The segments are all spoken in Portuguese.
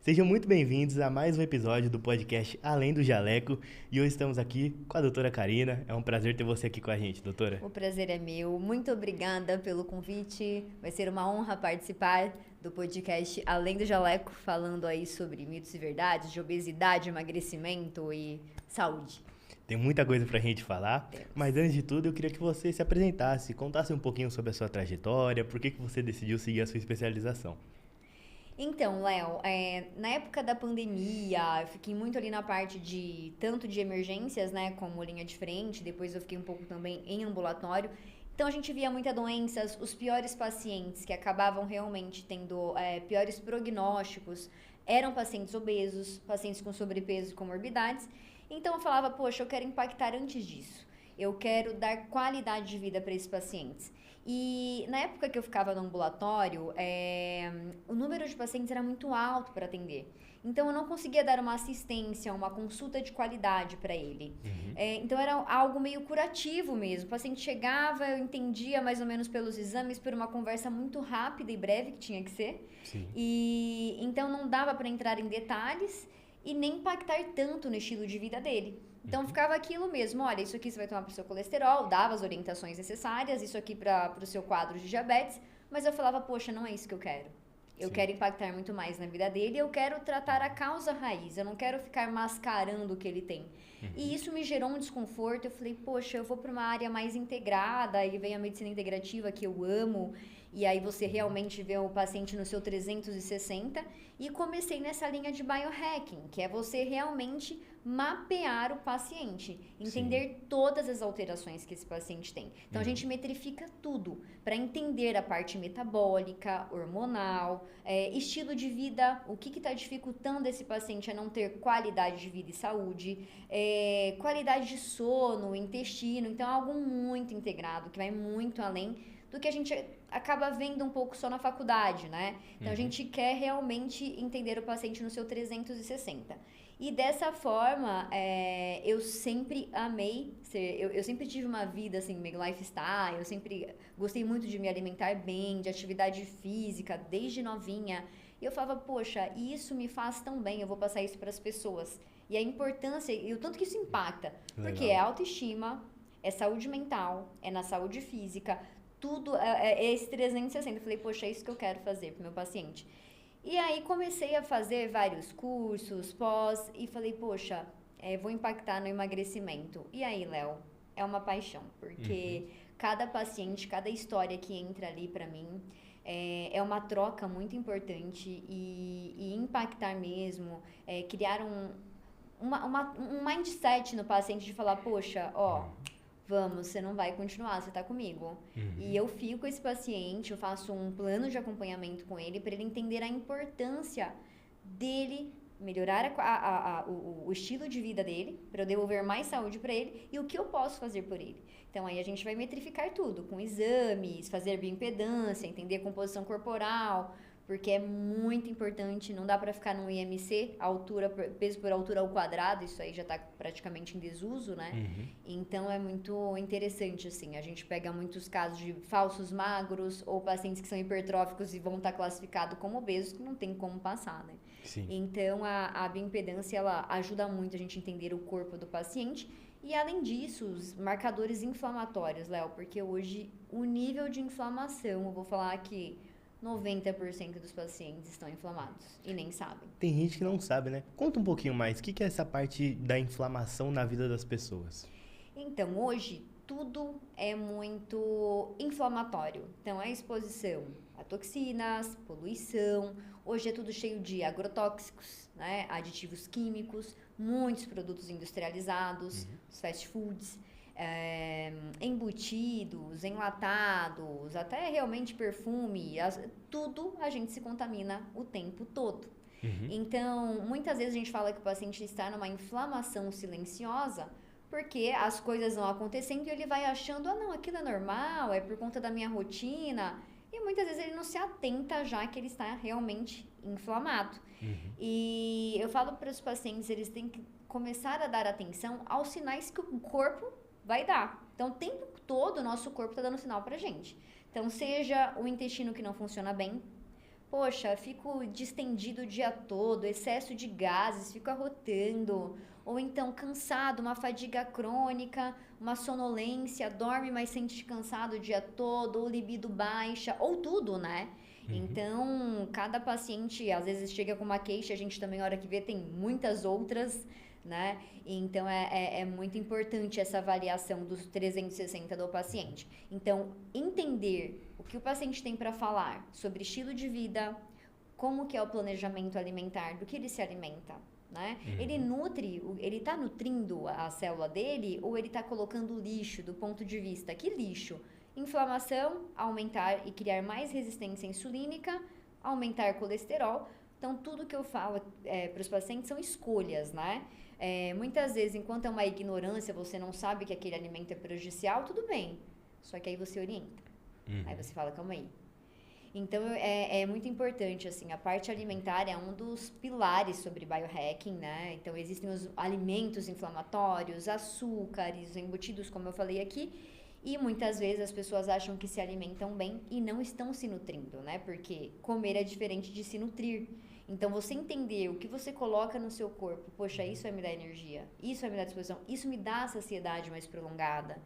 Sejam muito bem-vindos a mais um episódio do podcast Além do Jaleco. E hoje estamos aqui com a doutora Karina. É um prazer ter você aqui com a gente, doutora. O prazer é meu. Muito obrigada pelo convite. Vai ser uma honra participar do podcast Além do Jaleco, falando aí sobre mitos e verdades de obesidade, emagrecimento e saúde. Tem muita coisa pra gente falar, Temos. mas antes de tudo eu queria que você se apresentasse, contasse um pouquinho sobre a sua trajetória, por que você decidiu seguir a sua especialização. Então, Léo, na época da pandemia, eu fiquei muito ali na parte de tanto de emergências, né, como linha de frente, depois eu fiquei um pouco também em ambulatório. Então a gente via muitas doenças, os piores pacientes que acabavam realmente tendo piores prognósticos eram pacientes obesos, pacientes com sobrepeso e comorbidades. Então eu falava, poxa, eu quero impactar antes disso. Eu quero dar qualidade de vida para esses pacientes. E na época que eu ficava no ambulatório, o número de pacientes era muito alto para atender. Então eu não conseguia dar uma assistência, uma consulta de qualidade para ele. Então era algo meio curativo mesmo. O paciente chegava, eu entendia mais ou menos pelos exames, por uma conversa muito rápida e breve que tinha que ser. Sim. E então não dava para entrar em detalhes e nem impactar tanto no estilo de vida dele. Então ficava aquilo mesmo, olha, isso aqui você vai tomar para o seu colesterol, dava as orientações necessárias, isso aqui para o seu quadro de diabetes, mas eu falava, poxa, não é isso que eu quero. Eu Sim. quero impactar muito mais na vida dele, eu quero tratar a causa raiz, eu não quero ficar mascarando o que ele tem. E isso me gerou um desconforto, eu falei, poxa, eu vou para uma área mais integrada, aí vem a medicina integrativa que eu amo, e aí você realmente vê o paciente no seu 360, e comecei nessa linha de biohacking, que é você realmente mapear o paciente, entender todas as alterações que esse paciente tem. Então a gente metrifica tudo para entender a parte metabólica, hormonal, estilo de vida, o que está dificultando esse paciente a não ter qualidade de vida e saúde, qualidade de sono, intestino. Então é algo muito integrado, que vai muito além do que a gente acaba vendo um pouco só na faculdade, né? Então a gente quer realmente entender o paciente no seu 360. E dessa forma, eu sempre amei eu sempre tive uma vida assim, meio lifestyle, eu sempre gostei muito de me alimentar bem, de atividade física, desde novinha. E eu falava, poxa, isso me faz tão bem, eu vou passar isso para as pessoas. E a importância, e o tanto que isso impacta, porque é autoestima, é saúde mental, é na saúde física, tudo é esse 360. Eu falei, poxa, é isso que eu quero fazer pro meu paciente. E aí comecei a fazer vários cursos, pós, e falei, poxa, vou impactar no emagrecimento. E aí, Léo, é uma paixão, porque cada paciente, cada história que entra ali pra mim, é uma troca muito importante e impactar mesmo, criar um mindset no paciente de falar, poxa, vamos, você não vai continuar, você tá comigo. E eu fico com esse paciente, eu faço um plano de acompanhamento com ele para ele entender a importância dele melhorar o estilo de vida dele, para eu devolver mais saúde para ele e o que eu posso fazer por ele. Então aí a gente vai metrificar tudo, com exames, fazer bioimpedância, entender a composição corporal, porque é muito importante, não dá para ficar no IMC, altura, peso por altura ao quadrado, isso aí já está praticamente em desuso, né? Então é muito interessante, assim, a gente pega muitos casos de falsos magros ou pacientes que são hipertróficos e vão estar classificados como obesos, que não tem como passar, né? Sim. Então a bioimpedância, ela ajuda muito a gente a entender o corpo do paciente. E além disso, os marcadores inflamatórios, Léo, porque hoje o nível de inflamação, eu vou falar que 90% dos pacientes estão inflamados e nem sabem. Tem gente que não sabe, né? Conta um pouquinho mais, o que é essa parte da inflamação na vida das pessoas? Então, hoje, tudo é muito inflamatório. Então, a exposição a toxinas, poluição. Hoje é tudo cheio de agrotóxicos, né? Aditivos químicos, muitos produtos industrializados, os fast foods. Embutidos, enlatados, até realmente perfume, tudo a gente se contamina o tempo todo. Então, muitas vezes a gente fala que o paciente está numa inflamação silenciosa porque as coisas vão acontecendo e ele vai achando, não, aquilo é normal, é por conta da minha rotina. E muitas vezes ele não se atenta já que ele está realmente inflamado. E eu falo para os pacientes, eles têm que começar a dar atenção aos sinais que o corpo vai dar. Então, o tempo todo o nosso corpo está dando sinal pra gente. Então, seja o intestino que não funciona bem, Poxa, fico distendido o dia todo, excesso de gases, fico arrotando. Ou então cansado, uma fadiga crônica, uma sonolência, dorme, mas sente cansado o dia todo, ou libido baixa, ou tudo, né? Uhum. Então, cada paciente às vezes chega com uma queixa, a gente também, na hora que vê, tem muitas outras, né? Então, é muito importante essa avaliação dos 360 do paciente. Então, entender o que o paciente tem para falar sobre estilo de vida, como que é o planejamento alimentar, do que ele se alimenta, né? Ele Uhum. nutre, ele está nutrindo a célula dele ou ele está colocando lixo do ponto de vista, que lixo? Inflamação, aumentar e criar mais resistência insulínica, aumentar colesterol. Então, tudo que eu falo para os pacientes são escolhas, né? Muitas vezes, enquanto é uma ignorância, você não sabe que aquele alimento é prejudicial, tudo bem. Só que aí você orienta. Aí Uhum. você fala, calma aí. Então, é muito importante, assim, a parte alimentar é um dos pilares sobre biohacking, né? Então, existem os alimentos inflamatórios, açúcares, embutidos, como eu falei aqui, e muitas vezes as pessoas acham que se alimentam bem e não estão se nutrindo, né? Porque comer é diferente de se nutrir. Então, você entender o que você coloca no seu corpo, poxa, isso vai me dar energia, isso vai me dar disposição, isso me dá saciedade mais prolongada.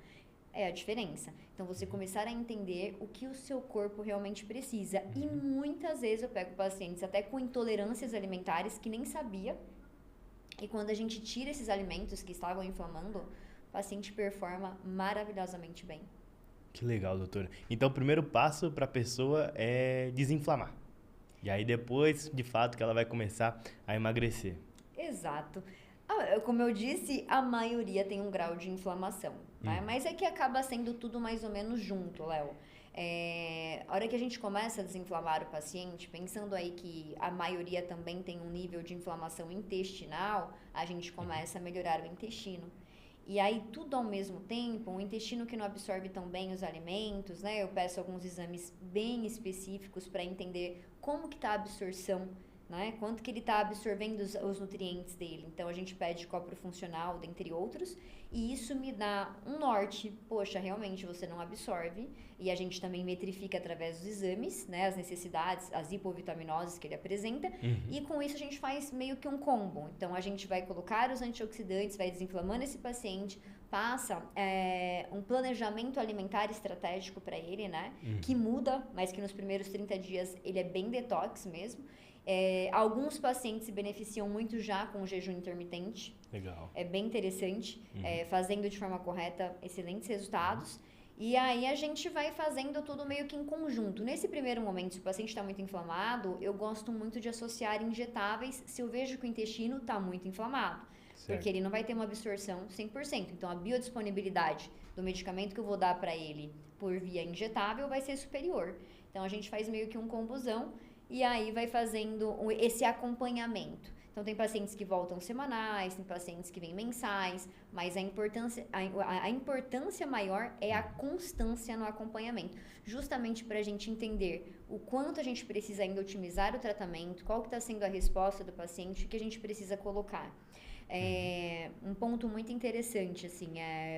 É a diferença. Então, você começar a entender o que o seu corpo realmente precisa. E muitas vezes eu pego pacientes até com intolerâncias alimentares que nem sabia. E quando a gente tira esses alimentos que estavam inflamando, o paciente performa maravilhosamente bem. Que legal, doutora. Então, o primeiro passo para a pessoa é desinflamar. E aí depois, de fato, que ela vai começar a emagrecer. Exato. Como eu disse, a maioria tem um grau de inflamação, né? Uhum. Mas é que acaba sendo tudo mais ou menos junto, Léo. A hora que a gente começa a desinflamar o paciente, pensando aí que a maioria também tem um nível de inflamação intestinal, a gente começa a melhorar o intestino. E aí, tudo ao mesmo tempo, um intestino que não absorve tão bem os alimentos, né? Eu peço alguns exames bem específicos para entender como que está a absorção, né? Quanto que ele está absorvendo os nutrientes dele. Então, a gente pede copro funcional, dentre outros, e isso me dá um norte. Poxa, realmente você não absorve, e a gente também metrifica através dos exames, né? As necessidades, as hipovitaminoses que ele apresenta, Uhum. e com isso a gente faz meio que um combo. Então, a gente vai colocar os antioxidantes, vai desinflamando esse paciente, passa um planejamento alimentar estratégico para ele, né? Que Uhum. muda, mas que nos primeiros 30 dias ele é bem detox mesmo. Alguns pacientes se beneficiam muito já com o jejum intermitente. Legal. É bem interessante. Uhum. Fazendo de forma correta, excelentes resultados. E aí a gente vai fazendo tudo meio que em conjunto. Nesse primeiro momento, se o paciente está muito inflamado, eu gosto muito de associar injetáveis se eu vejo que o intestino está muito inflamado. Porque Certo. ele não vai ter uma absorção 100%. Então, a biodisponibilidade do medicamento que eu vou dar para ele por via injetável vai ser superior. Então, a gente faz meio que um combusão e aí vai fazendo esse acompanhamento. Então, tem pacientes que voltam semanais, tem pacientes que vêm mensais, mas a importância maior é a constância no acompanhamento, justamente para a gente entender o quanto a gente precisa ainda otimizar o tratamento, qual que está sendo a resposta do paciente, o que a gente precisa colocar. Um ponto muito interessante, assim,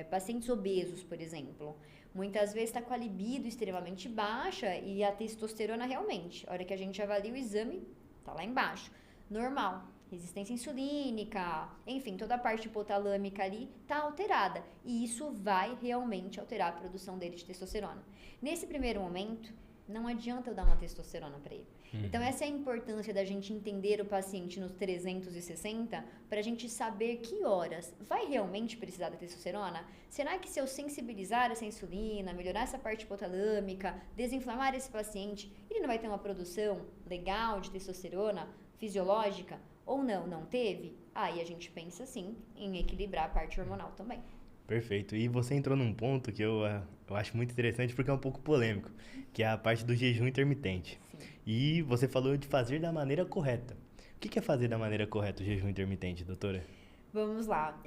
pacientes obesos, por exemplo, muitas vezes está com a libido extremamente baixa e a testosterona realmente, a hora que a gente avalia o exame, tá lá embaixo. Normal. Resistência insulínica, enfim, toda a parte hipotalâmica ali tá alterada. E isso vai realmente alterar a produção dele de testosterona. Nesse primeiro momento, não adianta eu dar uma testosterona para ele. Então, essa é a importância da gente entender o paciente nos 360 para a gente saber que horas vai realmente precisar da testosterona. Será que se eu sensibilizar essa insulina, melhorar essa parte hipotalâmica, desinflamar esse paciente, ele não vai ter uma produção legal de testosterona fisiológica? Ou não teve? Aí a gente pensa sim em equilibrar a parte hormonal também. Perfeito. E você entrou num ponto que eu acho muito interessante porque é um pouco polêmico, que é a parte do jejum intermitente. Sim. E você falou de fazer da maneira correta. O que é fazer da maneira correta o jejum intermitente, doutora? Vamos lá.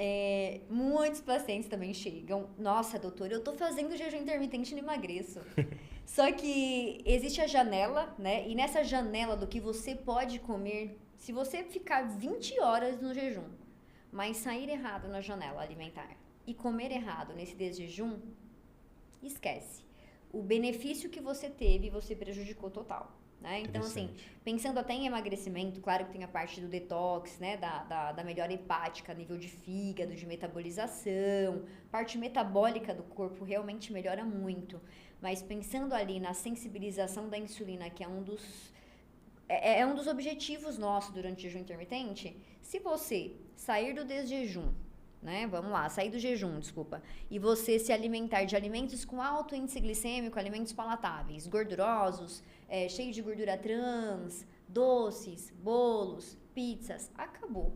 Muitos pacientes também chegam. Nossa, doutora, eu tô fazendo jejum intermitente e não emagreço. Só que existe a janela, né? E nessa janela do que você pode comer, se você ficar 20 horas no jejum, mas sair errado na janela alimentar e comer errado nesse desjejum, esquece. O benefício que você teve, você prejudicou total. né? Então, assim, Interessante. pensando até em emagrecimento, claro que tem a parte do detox, né? Da melhora hepática, nível de fígado, de metabolização, parte metabólica do corpo realmente melhora muito. Mas pensando ali na sensibilização da insulina, que é um dos objetivos nossos durante o jejum intermitente, se você sair do desjejum, né? Vamos lá, sair do jejum, desculpa. E você se alimentar de alimentos com alto índice glicêmico, alimentos palatáveis, gordurosos, cheios de gordura trans, doces, bolos, pizzas, acabou.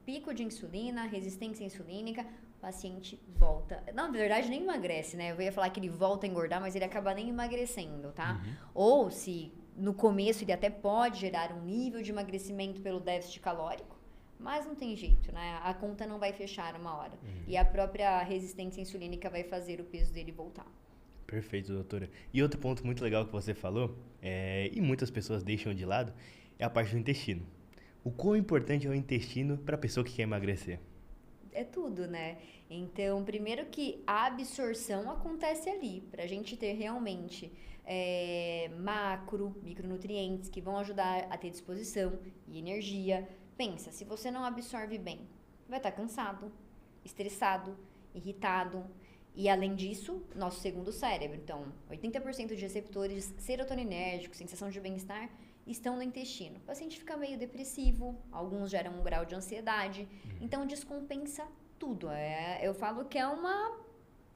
Pico de insulina, resistência insulínica, o paciente volta. Não, na verdade, nem emagrece, né? Eu ia falar que ele volta a engordar, mas ele acaba nem emagrecendo, tá? Ou se no começo ele até pode gerar um nível de emagrecimento pelo déficit calórico, mas não tem jeito, né? A conta não vai fechar uma hora. E a própria resistência insulínica vai fazer o peso dele voltar. Perfeito, doutora. E outro ponto muito legal que você falou, e muitas pessoas deixam de lado, é a parte do intestino. O quão importante é o intestino para a pessoa que quer emagrecer? É tudo, né? Então, primeiro que a absorção acontece ali, pra gente ter realmente macro, micronutrientes que vão ajudar a ter disposição e energia. Pensa, se você não absorve bem, vai estar cansado, estressado, irritado. E além disso, nosso segundo cérebro. Então, 80% de receptores serotoninérgicos, sensação de bem-estar, estão no intestino. O paciente fica meio depressivo, alguns geram um grau de ansiedade, então descompensa tudo. Eu falo que é uma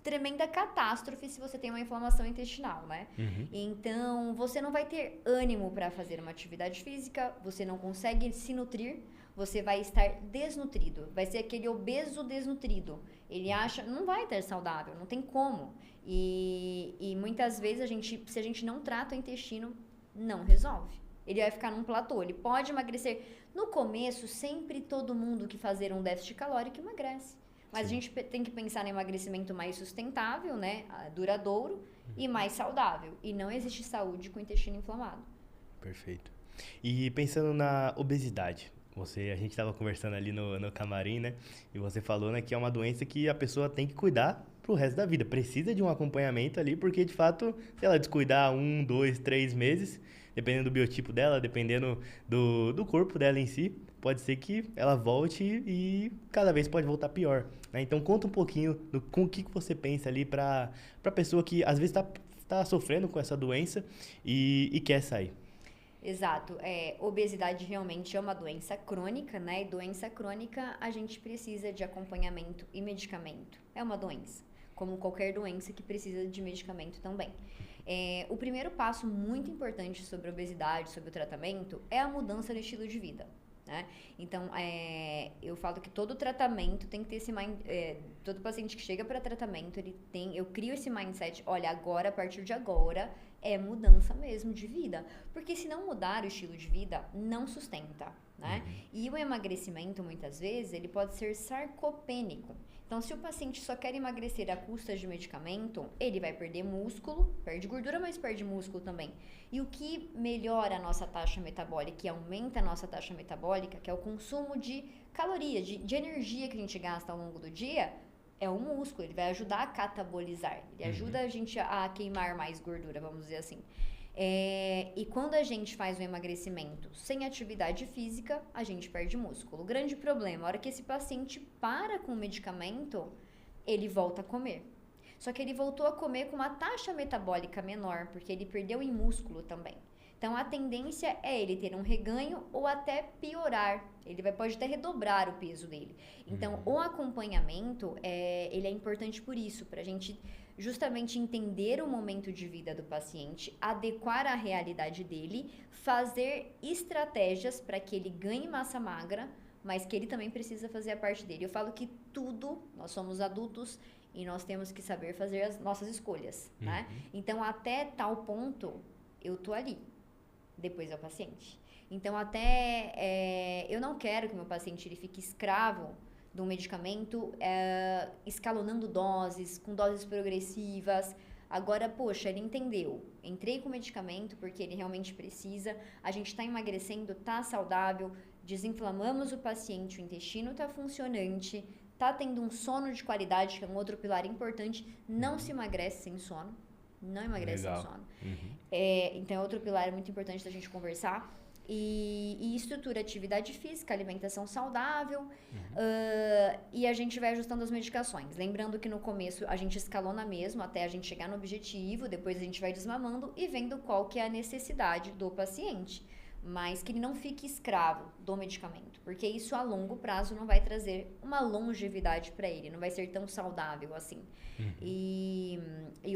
tremenda catástrofe se você tem uma inflamação intestinal, né? Então, você não vai ter ânimo para fazer uma atividade física, você não consegue se nutrir, você vai estar desnutrido, vai ser aquele obeso desnutrido. Ele acha, não vai estar saudável, não tem como. E muitas vezes, se a gente não trata o intestino, não resolve. Ele vai ficar num platô, ele pode emagrecer. No começo, sempre todo mundo que fazer um déficit calórico emagrece. Mas a gente tem que pensar no emagrecimento mais sustentável, né? Duradouro e mais saudável. E não existe saúde com o intestino inflamado. Perfeito. E pensando na obesidade, a gente estava conversando ali no camarim, né? E você falou, né, que é uma doença que a pessoa tem que cuidar pro resto da vida. Precisa de um acompanhamento ali, porque de fato, se ela descuidar 1, 2, 3 meses, dependendo do biotipo dela, dependendo do corpo dela em si, pode ser que ela volte e cada vez pode voltar pior, né? Então conta um pouquinho com o que você pensa ali para a pessoa que às vezes tá sofrendo com essa doença e quer sair. Exato. Obesidade realmente é uma doença crônica, né? E doença crônica, a gente precisa de acompanhamento e medicamento. É uma doença, como qualquer doença que precisa de medicamento também. O primeiro passo muito importante sobre a obesidade, sobre o tratamento, é a mudança no estilo de vida, né? Então, eu falo que todo tratamento tem que ter todo paciente que chega para tratamento, eu crio esse mindset, olha, agora, a partir de agora, é mudança mesmo de vida. Porque se não mudar o estilo de vida, não sustenta, né? E o emagrecimento, muitas vezes, ele pode ser sarcopênico. Então, se o paciente só quer emagrecer à custa de medicamento, ele vai perder músculo, perde gordura, mas perde músculo também. E o que melhora a nossa taxa metabólica e aumenta a nossa taxa metabólica, que é o consumo de calorias, de energia que a gente gasta ao longo do dia, é o músculo. Ele vai ajudar a catabolizar. Ele ajuda a gente a queimar mais gordura, vamos dizer assim. E quando a gente faz o emagrecimento sem atividade física, a gente perde músculo. O grande problema, a hora que esse paciente para com o medicamento, ele volta a comer. Só que ele voltou a comer com uma taxa metabólica menor, porque ele perdeu em músculo também. Então, a tendência é ele ter um reganho ou até piorar. Ele pode até redobrar o peso dele. Então, o acompanhamento, ele é importante por isso, para a gente justamente entender o momento de vida do paciente, adequar a realidade dele, fazer estratégias para que ele ganhe massa magra, mas que ele também precisa fazer a parte dele. Eu falo que nós somos adultos e nós temos que saber fazer as nossas escolhas, né? Então, até tal ponto, eu tô ali. Depois é o paciente. Então, eu não quero que meu paciente ele fique escravo de um medicamento, escalonando doses, com doses progressivas. Agora, poxa, ele entendeu. Entrei com o medicamento porque ele realmente precisa. A gente está emagrecendo, está saudável, desinflamamos o paciente, o intestino está funcionante, está tendo um sono de qualidade, que é um outro pilar importante. Não se emagrece sem sono. Não emagrece sem Legal. sono. Uhum. Então, é outro pilar muito importante da gente conversar. E estrutura, atividade física, alimentação saudável. E a gente vai ajustando as medicações. Lembrando que no começo a gente escalona mesmo até a gente chegar no objetivo. Depois a gente vai desmamando e vendo qual que é a necessidade do paciente. Mas que ele não fique escravo do medicamento. Porque isso a longo prazo não vai trazer uma longevidade para ele. Não vai ser tão saudável assim. E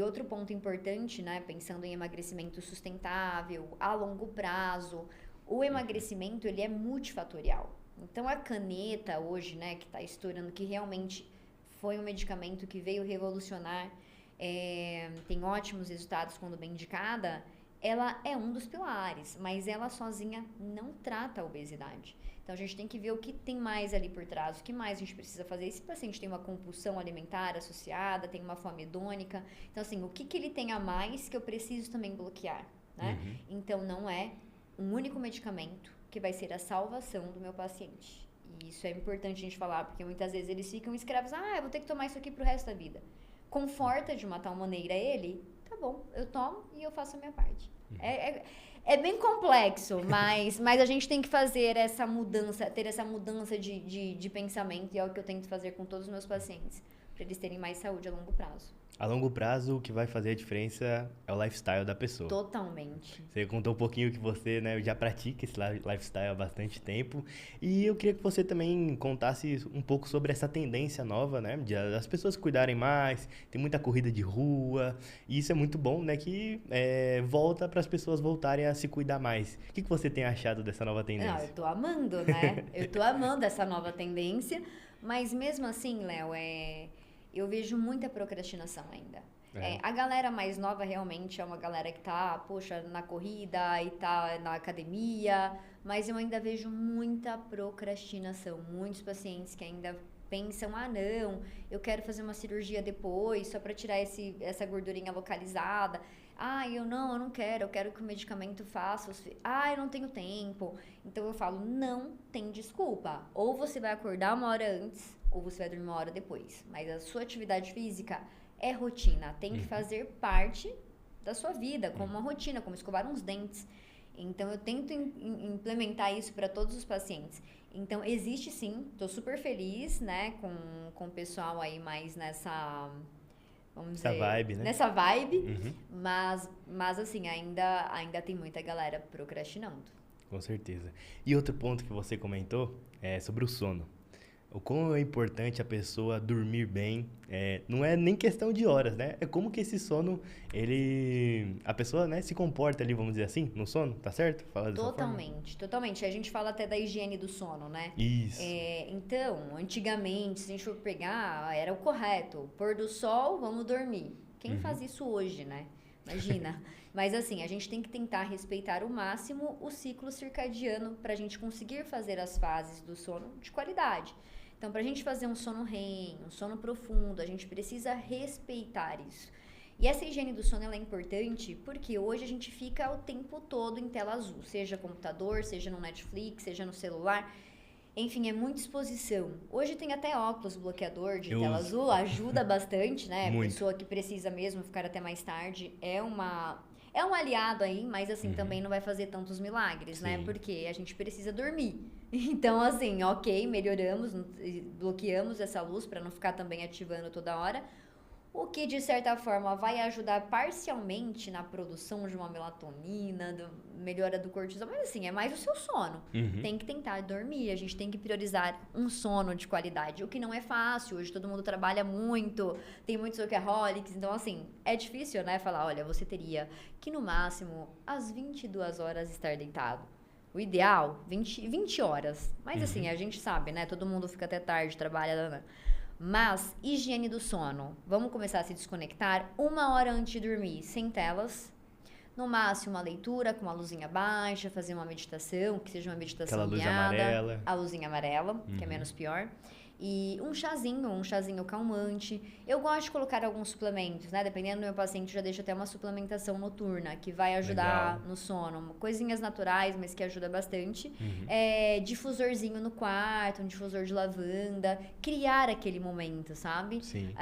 outro ponto importante, né? Pensando em emagrecimento sustentável, a longo prazo... O emagrecimento, ele é multifatorial. Então, a caneta hoje, né, que está estourando, que realmente foi um medicamento que veio revolucionar, tem ótimos resultados quando bem indicada, ela é um dos pilares, mas ela sozinha não trata a obesidade. Então, a gente tem que ver o que tem mais ali por trás, o que mais a gente precisa fazer. Esse paciente tem uma compulsão alimentar associada, tem uma fome hedônica. Então, assim, o que ele tem a mais que eu preciso também bloquear, né? Então, não é um único medicamento que vai ser a salvação do meu paciente. E isso é importante a gente falar, porque muitas vezes eles ficam escravos. Eu vou ter que tomar isso aqui pro resto da vida. Conforta de uma tal maneira ele, tá bom, eu tomo e eu faço a minha parte. É bem complexo, mas a gente tem que fazer essa mudança, ter essa mudança de pensamento, e é o que eu tento fazer com todos os meus pacientes, para eles terem mais saúde a longo prazo. A longo prazo, o que vai fazer a diferença é o lifestyle da pessoa. Totalmente. Você contou um pouquinho que você, né, já pratica esse lifestyle há bastante tempo. E eu queria que você também contasse um pouco sobre essa tendência nova, né, de as pessoas cuidarem mais. Tem muita corrida de rua. E isso é muito bom, né, que volta para as pessoas voltarem a se cuidar mais. O que você tem achado dessa nova tendência? Não, eu tô amando, né? Eu tô amando essa nova tendência. Mas mesmo assim, Léo, eu vejo muita procrastinação ainda. A galera mais nova realmente é uma galera que tá, poxa, na corrida e tá na academia, mas eu ainda vejo muita procrastinação. Muitos pacientes que ainda pensam, não, eu quero fazer uma cirurgia depois, só para tirar essa gordurinha localizada. Eu não quero, eu quero que o medicamento faça. Eu não tenho tempo. Então eu falo, não tem desculpa. Ou você vai acordar uma hora antes, ou você vai dormir uma hora depois. Mas a sua atividade física é rotina, tem que fazer parte da sua vida, como uma rotina, como escovar uns dentes. Então, eu tento implementar isso para todos os pacientes. Então, existe sim, estou super feliz, né, com o pessoal aí mais nessa, vamos dizer... Essa vibe, né? Nessa vibe, mas assim, ainda tem muita galera procrastinando. Com certeza. E outro ponto que você comentou é sobre o sono. O quão é importante a pessoa dormir bem, não é nem questão de horas, né? É como que esse sono, a pessoa, né, se comporta ali, vamos dizer assim, no sono, tá certo? Fala dessa Totalmente, totalmente. A gente fala até da higiene do sono, né? Isso. Então, antigamente, se a gente for pegar, era o correto. Pôr do sol, vamos dormir. Quem faz isso hoje, né? Imagina. Mas assim, a gente tem que tentar respeitar o máximo o ciclo circadiano para a gente conseguir fazer as fases do sono de qualidade. Então, para a gente fazer um sono REM, um sono profundo, a gente precisa respeitar isso. E essa higiene do sono ela é importante porque hoje a gente fica o tempo todo em tela azul, seja computador, seja no Netflix, seja no celular. Enfim, é muita exposição. Hoje tem até óculos bloqueador de tela azul, ajuda bastante, né? A pessoa que precisa mesmo ficar até mais tarde é um aliado aí, mas assim, também não vai fazer tantos milagres, né? Porque a gente precisa dormir. Então, assim, ok, melhoramos, bloqueamos essa luz para não ficar também ativando toda hora. O que, de certa forma, vai ajudar parcialmente na produção de uma melatonina, melhora do cortisol. Mas, assim, é mais o seu sono. Tem que tentar dormir, a gente tem que priorizar um sono de qualidade. O que não é fácil, hoje todo mundo trabalha muito, tem muitos workaholics. Então, assim, é difícil, né? Falar, olha, você teria que, no máximo, às 22 horas estar deitado. O ideal, 20 horas. Mas, assim, a gente sabe, né? Todo mundo fica até tarde, trabalha... Mas, higiene do sono. Vamos começar a se desconectar 1 hora antes de dormir, sem telas. No máximo, uma leitura com uma luzinha baixa, fazer uma meditação, que seja uma meditação aquela luz guiada. amarela. A luzinha amarela, que é menos pior. E um chazinho calmante. Eu gosto de colocar alguns suplementos, né? Dependendo do meu paciente, eu já deixo até uma suplementação noturna, que vai ajudar no sono. Coisinhas naturais, mas que ajuda bastante. Difusorzinho no quarto, um difusor de lavanda. Criar aquele momento, sabe? Sim.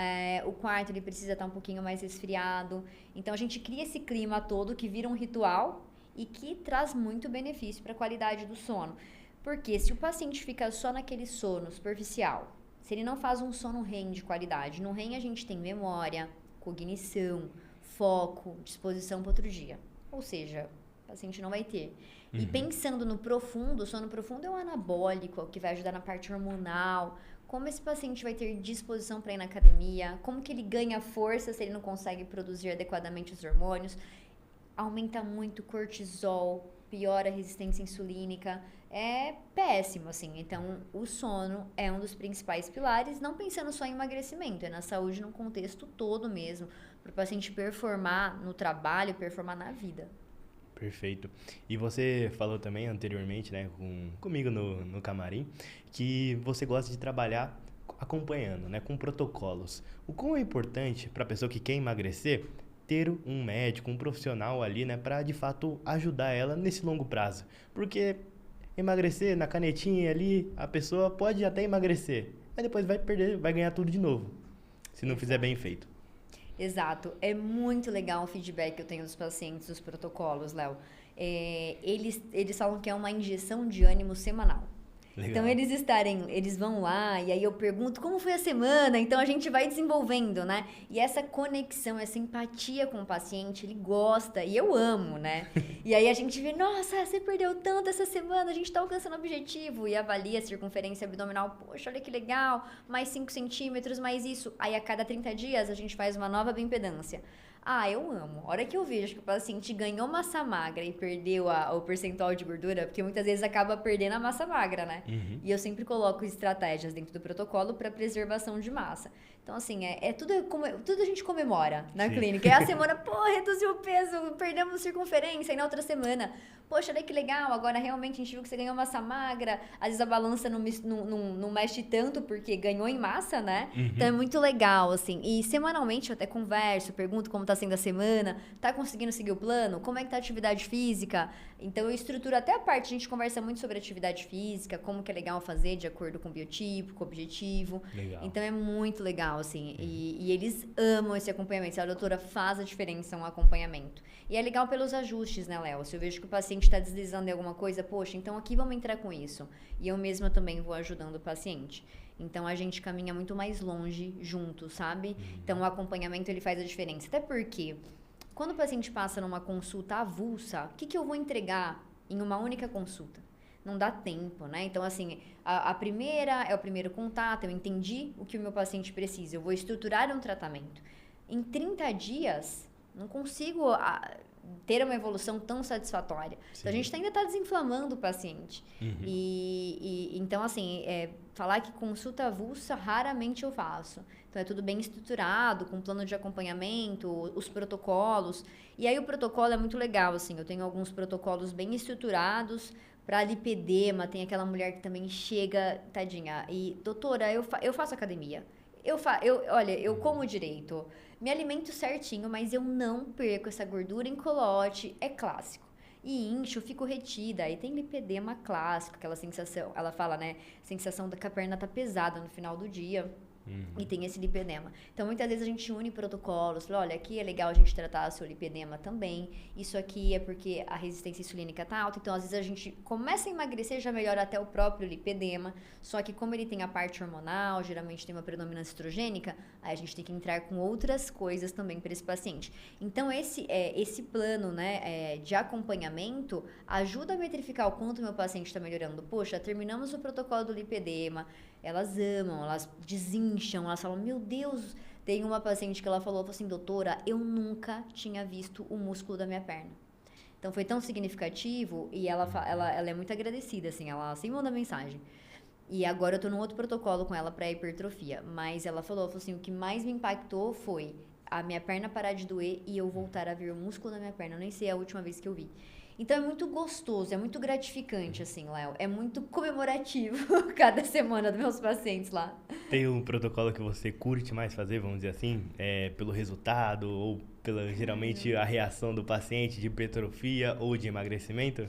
O quarto, ele precisa estar um pouquinho mais resfriado. Então, a gente cria esse clima todo que vira um ritual e que traz muito benefício para a qualidade do sono. Porque se o paciente fica só naquele sono superficial, se ele não faz um sono REM de qualidade, no REM a gente tem memória, cognição, foco, disposição para outro dia. Ou seja, o paciente não vai ter. E pensando no profundo, o sono profundo é um anabólico, que vai ajudar na parte hormonal. Como esse paciente vai ter disposição para ir na academia, como que ele ganha força se ele não consegue produzir adequadamente os hormônios. Aumenta muito o cortisol, piora a resistência insulínica, é péssimo, assim. Então, o sono é um dos principais pilares, não pensando só em emagrecimento, é na saúde no contexto todo mesmo, para o paciente performar no trabalho, performar na vida. Perfeito. E você falou também anteriormente, né, comigo no camarim, que você gosta de trabalhar acompanhando, né, com protocolos. O quão é importante para a pessoa que quer emagrecer ter um médico, um profissional ali, né, para de fato ajudar ela nesse longo prazo. Porque emagrecer na canetinha ali, a pessoa pode até emagrecer, mas depois vai perder, vai ganhar tudo de novo, se não fizer bem feito. Exato. É muito legal o feedback que eu tenho dos pacientes, dos protocolos, Léo. Eles falam que é uma injeção de ânimo semanal. Legal. Então, eles vão lá e aí eu pergunto como foi a semana, então a gente vai desenvolvendo, né? E essa conexão, essa empatia com o paciente, ele gosta e eu amo, né? E aí a gente vê, nossa, você perdeu tanto essa semana, a gente tá alcançando o objetivo e avalia a circunferência abdominal, poxa, olha que legal, mais 5 centímetros, mais isso. Aí a cada 30 dias a gente faz uma nova bioimpedância. Ah, eu amo. A hora que eu vejo que o paciente ganhou massa magra e perdeu o percentual de gordura, porque muitas vezes acaba perdendo a massa magra, né? E eu sempre coloco estratégias dentro do protocolo para preservação de massa. Então, assim, tudo a gente comemora na clínica. É a semana, reduziu o peso, perdemos circunferência, e na outra semana, poxa, olha que legal, agora realmente a gente viu que você ganhou massa magra, às vezes a balança não mexe tanto porque ganhou em massa, né? Então é muito legal, assim. E semanalmente eu até converso, pergunto como tá sendo a semana, tá conseguindo seguir o plano, como é que tá a atividade física. Então eu estruturo até a parte, a gente conversa muito sobre atividade física, como que é legal fazer de acordo com o biotipo, com o objetivo. Legal. Então é muito legal, assim. E eles amam esse acompanhamento. A doutora faz a diferença um acompanhamento. E é legal pelos ajustes, né, Léo? Se eu vejo que o paciente está deslizando em alguma coisa, poxa, então aqui vamos entrar com isso. E eu mesma também vou ajudando o paciente. Então, a gente caminha muito mais longe junto, sabe? Então, o acompanhamento, ele faz a diferença. Até porque, quando o paciente passa numa consulta avulsa, o que eu vou entregar em uma única consulta? Não dá tempo, né? Então, assim, a primeira é o primeiro contato, eu entendi o que o meu paciente precisa, eu vou estruturar um tratamento. Em 30 dias, não consigo ter uma evolução tão satisfatória. Sim. Então, a gente ainda está desinflamando o paciente. Então, assim, falar que consulta avulsa, raramente eu faço. Então, é tudo bem estruturado, com plano de acompanhamento, os protocolos. E aí, o protocolo é muito legal, assim. Eu tenho alguns protocolos bem estruturados para lipedema. Tem aquela mulher que também chega, tadinha, e, doutora, eu faço academia. Olha, eu como direito, me alimento certinho, mas eu não perco essa gordura em colote, é clássico. E incho, fico retida, aí tem lipedema clássico, aquela sensação, ela fala, né, sensação da que a perna tá pesada no final do dia. E tem esse lipedema. Então, muitas vezes a gente une protocolos. Fala, olha, aqui é legal a gente tratar o seu lipedema também. Isso aqui é porque a resistência insulínica tá alta. Então, às vezes a gente começa a emagrecer, já melhora até o próprio lipedema. Só que como ele tem a parte hormonal, geralmente tem uma predominância estrogênica, aí a gente tem que entrar com outras coisas também para esse paciente. Então, esse plano, né, de acompanhamento ajuda a metrificar o quanto o meu paciente está melhorando. Poxa, terminamos o protocolo do lipedema, elas amam, elas desincham, elas falam, meu Deus, tem uma paciente que ela falou assim, doutora, eu nunca tinha visto o músculo da minha perna. Então, foi tão significativo e ela é muito agradecida, assim, ela sempre manda mensagem. E agora eu tô num outro protocolo com ela para hipertrofia, mas ela falou assim, o que mais me impactou foi a minha perna parar de doer e eu voltar a ver o músculo da minha perna, eu nem sei a última vez que eu vi. Então é muito gostoso, é muito gratificante, assim, Léo. É muito comemorativo cada semana dos meus pacientes lá. Tem um protocolo que você curte mais fazer, vamos dizer assim, pelo resultado ou pela geralmente a reação do paciente de hipertrofia ou de emagrecimento?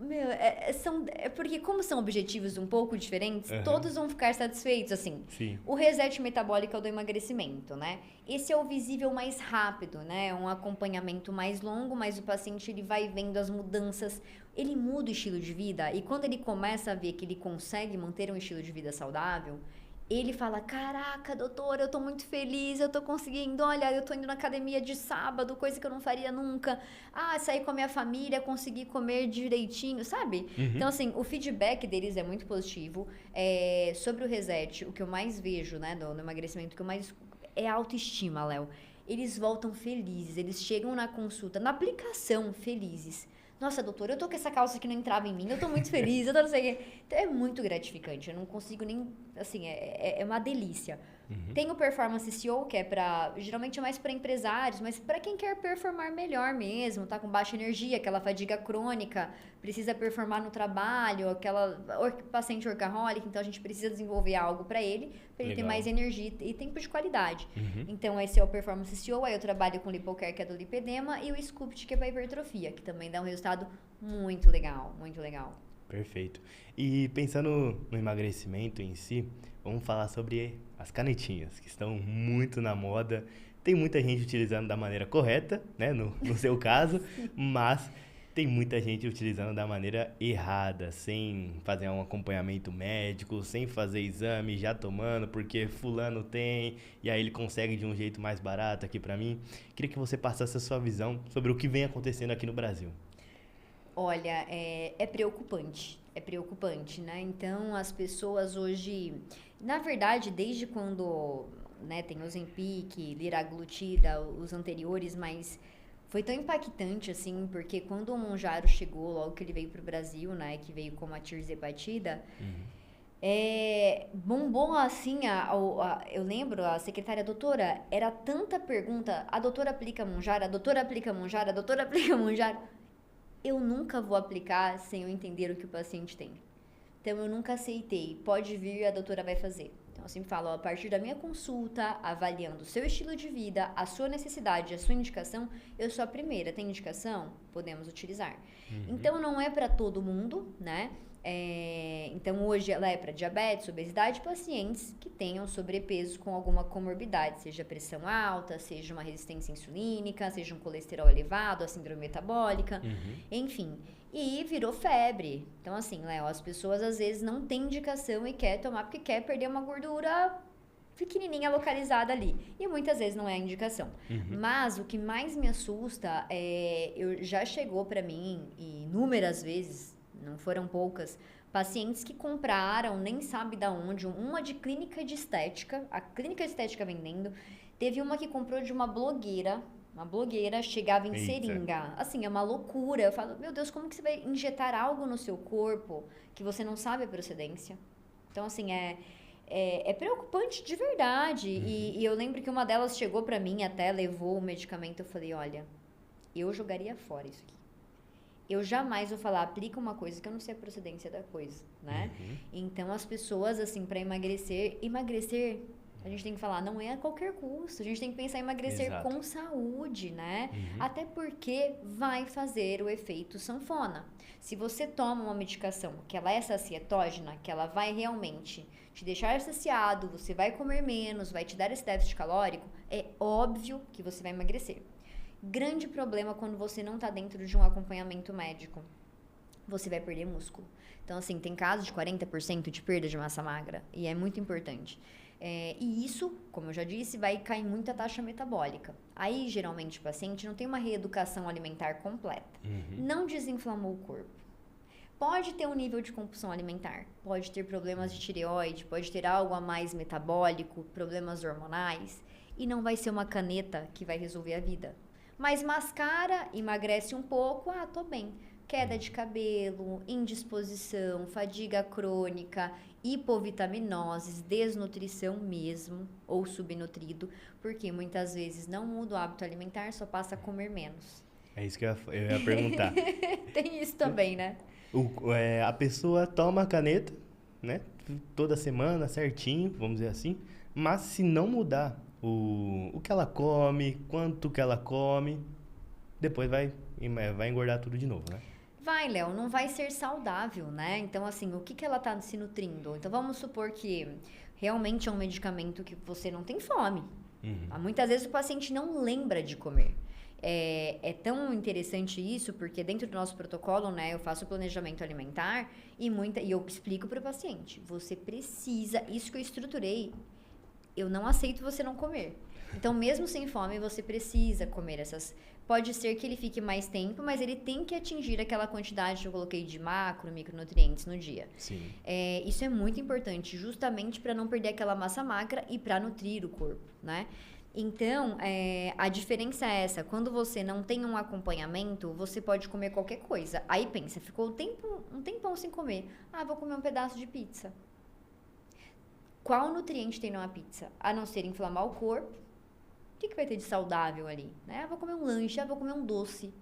Meu, é porque como são objetivos um pouco diferentes, Aham, todos vão ficar satisfeitos, assim. sim, O reset metabólico é o do emagrecimento, né? Esse é o visível mais rápido, né? É um acompanhamento mais longo, mas o paciente ele vai vendo as mudanças, ele muda o estilo de vida e quando ele começa a ver que ele consegue manter um estilo de vida saudável, ele fala: Caraca, doutor, eu tô muito feliz, eu tô conseguindo. Olha, eu tô indo na academia de sábado, coisa que eu não faria nunca. Ah, sair com a minha família, consegui comer direitinho, sabe? uhum, Então, assim, o feedback deles é muito positivo. Sobre o reset, o que eu mais vejo, né, no emagrecimento, o que eu mais é a autoestima, Léo. Eles voltam felizes, eles chegam na consulta, na aplicação, felizes. Nossa, doutor, eu tô com essa calça que não entrava em mim, eu tô muito feliz, eu tô não sei o quê. Então é muito gratificante, eu não consigo nem, assim, é uma delícia. uhum, Tem o Performance CEO, que é pra, geralmente é mais para empresários, mas para quem quer performar melhor mesmo, tá com baixa energia, aquela fadiga crônica, precisa performar no trabalho, paciente workaholic, então a gente precisa desenvolver algo para ele ter legal, mais energia e tempo de qualidade. uhum, Então esse é o Performance CEO, aí eu trabalho com o Lipocare, que é do lipedema, e o Sculpt, que é para hipertrofia, que também dá um resultado muito legal, muito legal. perfeito. E pensando no emagrecimento em si, vamos falar sobre as canetinhas, que estão muito na moda. Tem muita gente utilizando da maneira correta, né, no seu caso, mas tem muita gente utilizando da maneira errada, sem fazer um acompanhamento médico, sem fazer exame, já tomando, porque fulano tem, e aí ele consegue de um jeito mais barato aqui pra mim. Queria que você passasse a sua visão sobre o que vem acontecendo aqui no Brasil. Olha, é preocupante, né? Então, as pessoas hoje, na verdade, desde quando, né, tem Ozempic, liraglutida, os anteriores, mas foi tão impactante, assim, porque quando o Mounjaro chegou, logo que ele veio pro Brasil, né, que veio como a tirzepatida, Uhum. bombou assim, eu lembro, a secretária, doutora, era tanta pergunta, a doutora aplica Mounjaro, a doutora aplica Mounjaro, a doutora aplica Mounjaro, eu nunca vou aplicar sem eu entender o que o paciente tem. Então, eu nunca aceitei. Pode vir, a doutora vai fazer. Então, eu sempre falo, a partir da minha consulta, avaliando o seu estilo de vida, a sua necessidade, a sua indicação, eu sou a primeira. Tem indicação? Podemos utilizar. Uhum. Então, não é para todo mundo, né? Então, hoje ela é para diabetes, obesidade, pacientes que tenham sobrepeso com alguma comorbidade, seja pressão alta, seja uma resistência insulínica, seja um colesterol elevado, a síndrome metabólica, Uhum. enfim. E virou febre. Então, assim, Léo, as pessoas às vezes não têm indicação e quer tomar porque quer perder uma gordura pequenininha localizada ali. E muitas vezes não é a indicação. Uhum. Mas o que mais me assusta já chegou para mim inúmeras vezes, não foram poucas, pacientes que compraram, nem sabe da onde, uma de clínica de estética, a clínica de estética vendendo, teve uma que comprou de uma blogueira chegava em Eita. seringa. Assim, é uma loucura. Eu falo, meu Deus, como que você vai injetar algo no seu corpo que você não sabe a procedência? Então, assim, é preocupante de verdade. Uhum. E eu lembro que uma delas chegou pra mim, até levou o medicamento. Eu falei, olha, eu jogaria fora isso aqui. Eu jamais vou falar, aplica uma coisa que eu não sei a procedência da coisa, né? Uhum. Então, as pessoas, assim, pra emagrecer, a gente tem que falar, não é a qualquer custo. A gente tem que pensar em emagrecer Exato. com saúde, né? Uhum. Até porque vai fazer o efeito sanfona. Se você toma uma medicação que ela é sacietógena, que ela vai realmente te deixar saciado, você vai comer menos, vai te dar esse déficit calórico, é óbvio que você vai emagrecer. Grande problema quando você não está dentro de um acompanhamento médico. Você vai perder músculo. Então, assim, tem casos de 40% de perda de massa magra. E é muito importante. E isso, como eu já disse, vai cair muito a taxa metabólica. Aí, geralmente, o paciente não tem uma reeducação alimentar completa. Uhum. Não desinflamou o corpo. Pode ter um nível de compulsão alimentar, pode ter problemas de tireoide, pode ter algo a mais metabólico, problemas hormonais, e não vai ser uma caneta que vai resolver a vida. Mas mascara, emagrece um pouco, tô bem. Queda de cabelo, indisposição, fadiga crônica, hipovitaminoses, desnutrição mesmo, ou subnutrido, porque muitas vezes não muda o hábito alimentar, só passa a comer menos. É isso que eu ia perguntar. Tem isso também, né? A pessoa toma a caneta, né? Toda semana, certinho, vamos dizer assim. Mas se não mudar o que ela come, quanto que ela come, depois vai engordar tudo de novo, né? Vai, Léo, não vai ser saudável, né? Então, assim, o que que ela tá se nutrindo? Então, vamos supor que realmente é um medicamento que você não tem fome. Muitas vezes o paciente não lembra de comer. É tão interessante isso, porque dentro do nosso protocolo, né, eu faço o planejamento alimentar e eu explico para o paciente, você precisa, isso que eu estruturei, eu não aceito você não comer. Então, mesmo sem fome, você precisa comer essas. Pode ser que ele fique mais tempo, mas ele tem que atingir aquela quantidade que eu coloquei de macro, micronutrientes no dia. Sim. Isso é muito importante, justamente para não perder aquela massa magra e para nutrir o corpo, né? Então, a diferença é essa. Quando você não tem um acompanhamento, você pode comer qualquer coisa. Aí pensa, ficou um tempão sem comer. Ah, vou comer um pedaço de pizza. Qual nutriente tem numa pizza? A não ser inflamar o corpo. O que vai ter de saudável ali? Né? Vou comer um lanche, vou comer um doce.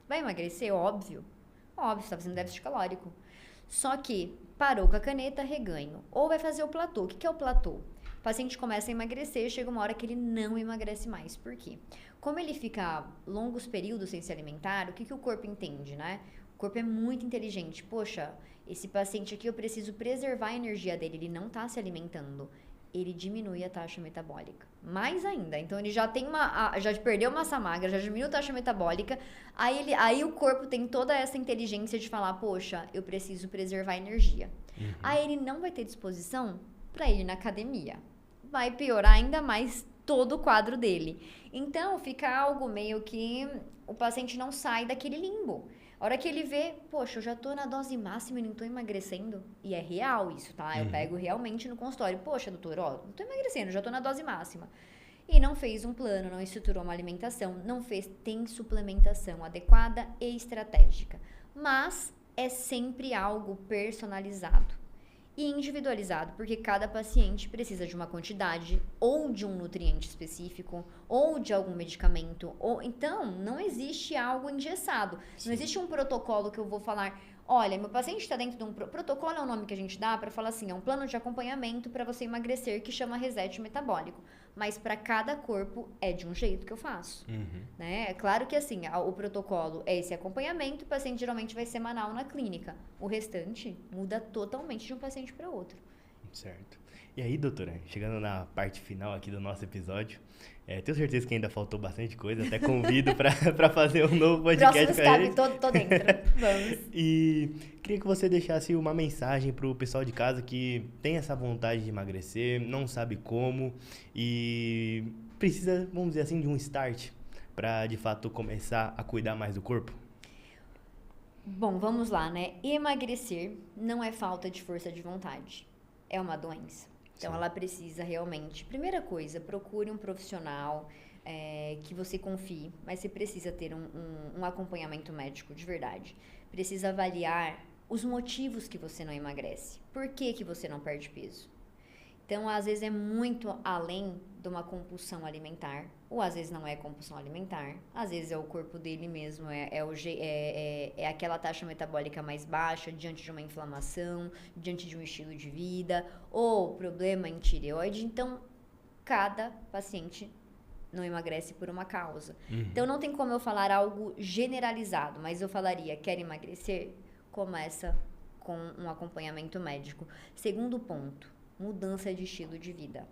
Vai emagrecer? Óbvio. Óbvio, você está fazendo déficit calórico. Só que parou com a caneta, reganho. Ou vai fazer o platô. O que é o platô? O paciente começa a emagrecer, chega uma hora que ele não emagrece mais. Por quê? Como ele fica longos períodos sem se alimentar, o que o corpo entende, né? O corpo é muito inteligente. Poxa, esse paciente aqui eu preciso preservar a energia dele, ele não está se alimentando. Ele diminui a taxa metabólica. Mais ainda. Então, ele já tem já perdeu massa magra, já diminuiu a taxa metabólica. Aí o corpo tem toda essa inteligência de falar, poxa, eu preciso preservar a energia. Aí ele não vai ter disposição para ir na academia. Vai piorar ainda mais todo o quadro dele. Então, fica algo meio que o paciente não sai daquele limbo. A hora que ele vê, poxa, eu já tô na dose máxima e não tô emagrecendo. E é real isso, tá? Eu pego realmente no consultório. Poxa, doutor, ó, não tô emagrecendo, já tô na dose máxima. E não fez um plano, não estruturou uma alimentação, tem suplementação adequada e estratégica. Mas é sempre algo personalizado e individualizado, porque cada paciente precisa de uma quantidade ou de um nutriente específico ou de algum medicamento, então não existe algo engessado. Sim. Não existe um protocolo que eu vou falar, olha, meu paciente está dentro de um protocolo, é o nome que a gente dá para falar assim, é um plano de acompanhamento para você emagrecer que chama reset metabólico, mas para cada corpo é de um jeito que eu faço, né? É claro que assim, o protocolo é esse acompanhamento, o paciente geralmente vai semanal na clínica, o restante muda totalmente de um paciente para outro. Certo. E aí, doutora, chegando na parte final aqui do nosso episódio, tenho certeza que ainda faltou bastante coisa, até convido para fazer um novo podcast com a gente. Tô dentro, vamos. E queria que você deixasse uma mensagem pro pessoal de casa que tem essa vontade de emagrecer, não sabe como e precisa, vamos dizer assim, de um start para de fato começar a cuidar mais do corpo. Bom, vamos lá, né? Emagrecer não é falta de força de vontade, é uma doença. Então, ela precisa realmente... Primeira coisa, procure um profissional que você confie, mas você precisa ter um acompanhamento médico de verdade. Precisa avaliar os motivos que você não emagrece. Por que você não perde peso? Então, às vezes é muito além de uma compulsão alimentar, ou às vezes não é compulsão alimentar, às vezes é o corpo dele mesmo, é aquela taxa metabólica mais baixa diante de uma inflamação, diante de um estilo de vida, ou problema em tireoide. Então, cada paciente não emagrece por uma causa. Então, não tem como eu falar algo generalizado, mas eu falaria, quer emagrecer? Começa com um acompanhamento médico. Segundo ponto, mudança de estilo de vida.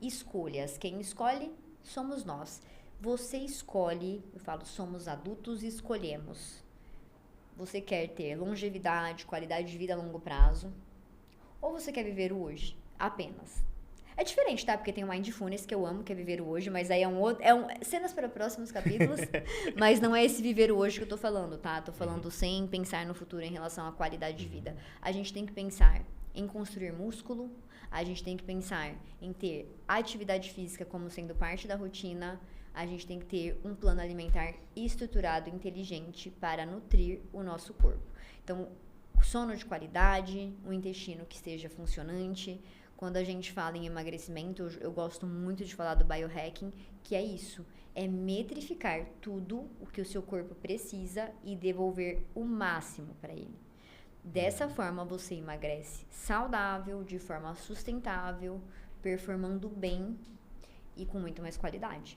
Escolhas. Quem escolhe somos nós. Você escolhe, eu falo, somos adultos e escolhemos. Você quer ter longevidade, qualidade de vida a longo prazo, ou você quer viver o hoje, apenas. É diferente, tá? Porque tem o Mindfulness que eu amo, que é viver o hoje, mas aí cenas para próximos capítulos, mas não é esse viver o hoje que eu tô falando, tá? Tô falando sem pensar no futuro em relação à qualidade de vida. A gente tem que pensar em construir músculo, a gente tem que pensar em ter atividade física como sendo parte da rotina, a gente tem que ter um plano alimentar estruturado, inteligente para nutrir o nosso corpo. Então, sono de qualidade, um intestino que esteja funcionante. Quando a gente fala em emagrecimento, eu gosto muito de falar do biohacking, que é isso, é metrificar tudo o que o seu corpo precisa e devolver o máximo para ele. Dessa forma, você emagrece saudável, de forma sustentável, performando bem e com muito mais qualidade.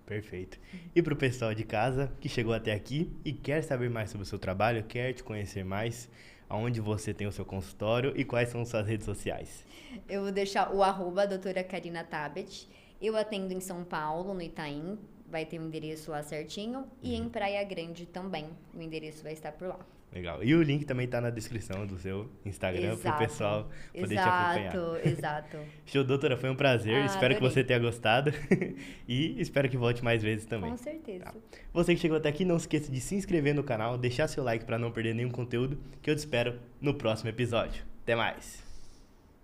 Perfeito. E para o pessoal de casa que chegou até aqui e quer saber mais sobre o seu trabalho, quer te conhecer mais, aonde você tem o seu consultório e quais são suas redes sociais? Eu vou deixar o @ doutora Karina Tabet. Eu atendo em São Paulo, no Itaim, vai ter o endereço lá certinho. E em Praia Grande também, o endereço vai estar por lá. Legal. E o link também está na descrição do seu Instagram para o pessoal poder te acompanhar. Exato. Show, doutora, foi um prazer. Espero que adorei. você tenha gostado. E espero que volte mais vezes também. Com certeza. Tá. Você que chegou até aqui, não esqueça de se inscrever no canal, deixar seu like para não perder nenhum conteúdo, que eu te espero no próximo episódio. Até mais!